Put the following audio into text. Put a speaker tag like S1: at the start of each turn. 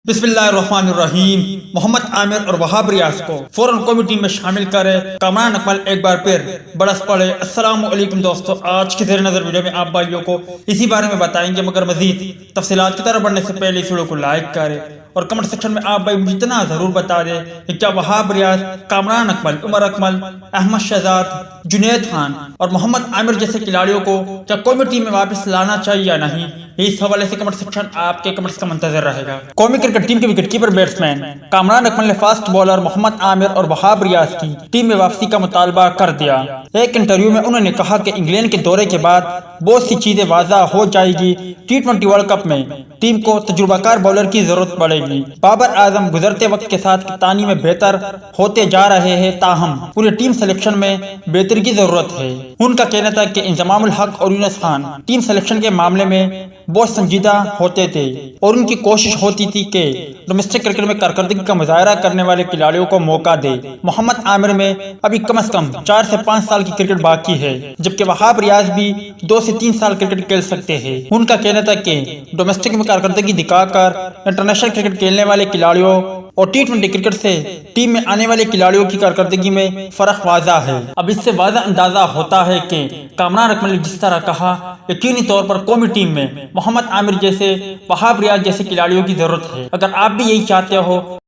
S1: बिस्मिल्लाहिर्रहमानिर्रहीम। मोहम्मद आमिर और वहाब रियाज को फौरन कौमी टीम में शामिल करे। कामरान अकमल एक बार फिर बरस पड़े। अस्सलाम वालेकुम दोस्तों, आज की ज़ेर नज़र वीडियो में आप भाइयों को इसी बारे में बताएंगे, मगर मजीद तफसीलात की तरफ बढ़ने से पहले इस वीडियो को लाइक करें और कमेंट सेक्शन में आप भाई मुझे इतना ज़रूर बता दें कि क्या वहाब रियाज, कामरान अकमल, उमर अकमल, अहमद शहजाद, जुनैद खान और मोहम्मद आमिर जैसे खिलाड़ियों को क्या कौमी टीम में वापस लाना चाहिए या नहीं। इस हवाले से कमेंट सेक्शन आपके कमेंट्स का मंतजर रहेगा। कौमी क्रिकेट टीम के विकेटकीपर बैट्समैन कामरान अकमल ने फास्ट बॉलर मोहम्मद आमिर और वहाब रियाज की टीम में वापसी का मुतालबा कर दिया। एक इंटरव्यू में उन्होंने कहा कि इंग्लैंड के दौरे के बाद बहुत सी चीजें वाज़ा हो जाएगी। T20 वर्ल्ड कप में टीम को तजुर्बाकार बॉलर की जरूरत पड़ेगी। बाबर आजम गुजरते वक्त के साथ कप्तानी में बेहतर होते जा रहे हैं, ताहम पूरी टीम सिलेक्शन में बेहतरी की जरूरत है। उनका कहना था कि इंजमामुल हक और यूनुस खान टीम सिलेक्शन के मामले में बहुत संजीदा होते थे और उनकी कोशिश होती थी कि डोमेस्टिक क्रिकेट में कारकर्दगी का मुजाहरा करने वाले खिलाड़ियों को मौका दे। मोहम्मद आमिर में अभी कम से कम 4 से 5 साल की क्रिकेट बाकी है, जबकि वहाब रियाज भी 2 से 3 साल क्रिकेट खेल सकते हैं। उनका कहना था कि डोमेस्टिक में कारकर्दगी दिखाकर इंटरनेशनल क्रिकेट खेलने वाले खिलाड़ियों और T20 क्रिकेट से टीम में आने वाले खिलाड़ियों की कारकर्दगी में फर्क वाज़ा है। अब इससे वाज़ा अंदाजा होता है कि कामरान अकमल ने जिस तरह कहा, यकीनी तौर पर कौमी टीम में मोहम्मद आमिर जैसे, वहाब रियाज जैसे खिलाड़ियों की जरूरत है। अगर आप भी यही चाहते हो